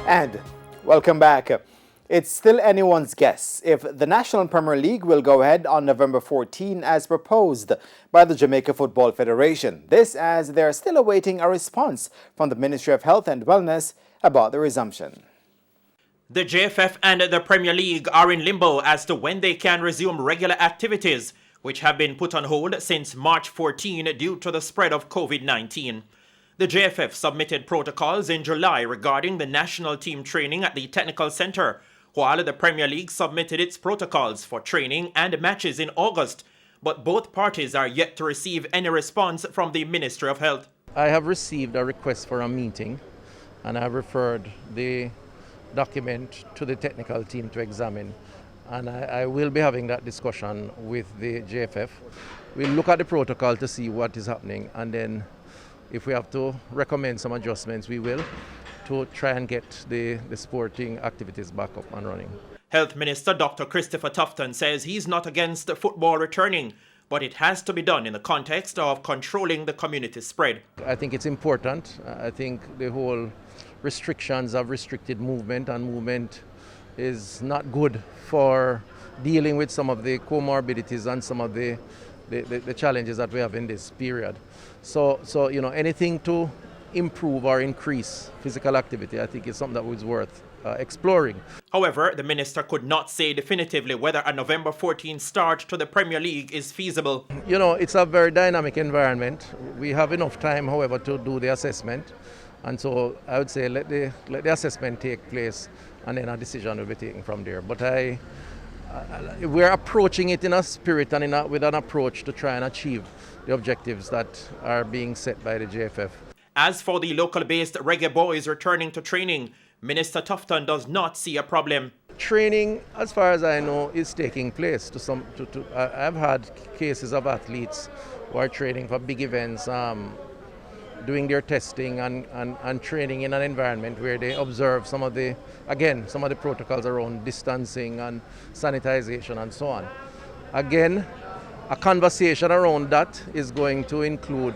And welcome back. It's still anyone's guess if the National Premier League will go ahead on November 14 as proposed by the Jamaica Football Federation. This as they're still awaiting a response from the Ministry of Health and Wellness about the resumption. The JFF and the Premier League are in limbo as to when they can resume regular activities, which have been put on hold since March 14 due to the spread of COVID-19. The JFF submitted protocols in July regarding the national team training at the Technical Centre, while the Premier League submitted its protocols for training and matches in August, but both parties are yet to receive any response from the Ministry of Health. I have received a request for a meeting, and I have referred the document to the technical team to examine, and I will be having that discussion with the JFF. We'll look at the protocol to see what is happening, and then if we have to recommend some adjustments, we will, to try and get the sporting activities back up and running. Health Minister Dr. Christopher Tufton says he's not against football returning, but it has to be done in the context of controlling the community spread. I think it's important. I think the whole restrictions have restricted movement, and movement is not good for dealing with some of the comorbidities and some of the challenges that we have in this period. So anything to improve or increase physical activity, I think is something that was worth exploring. However, the minister could not say definitively whether a November 14 start to the Premier League is feasible. It's a very dynamic environment. We have enough time, however, to do the assessment. And so I would say let the assessment take place, and then a decision will be taken from there. But we're approaching it in a spirit and with an approach to try and achieve the objectives that are being set by the JFF. As for the local-based reggae boys returning to training, Minister Tufton does not see a problem. Training, as far as I know, is taking place. I've had cases of athletes who are training for big events, doing their testing and training in an environment where they observe some of the protocols around distancing and sanitization and so on. Again, a conversation around that is going to include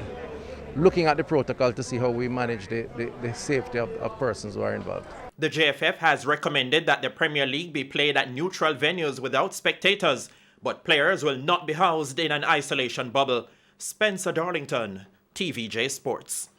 looking at the protocol to see how we manage the safety of persons who are involved. The JFF has recommended that the Premier League be played at neutral venues without spectators, but players will not be housed in an isolation bubble. Spencer Darlington, TVJ Sports.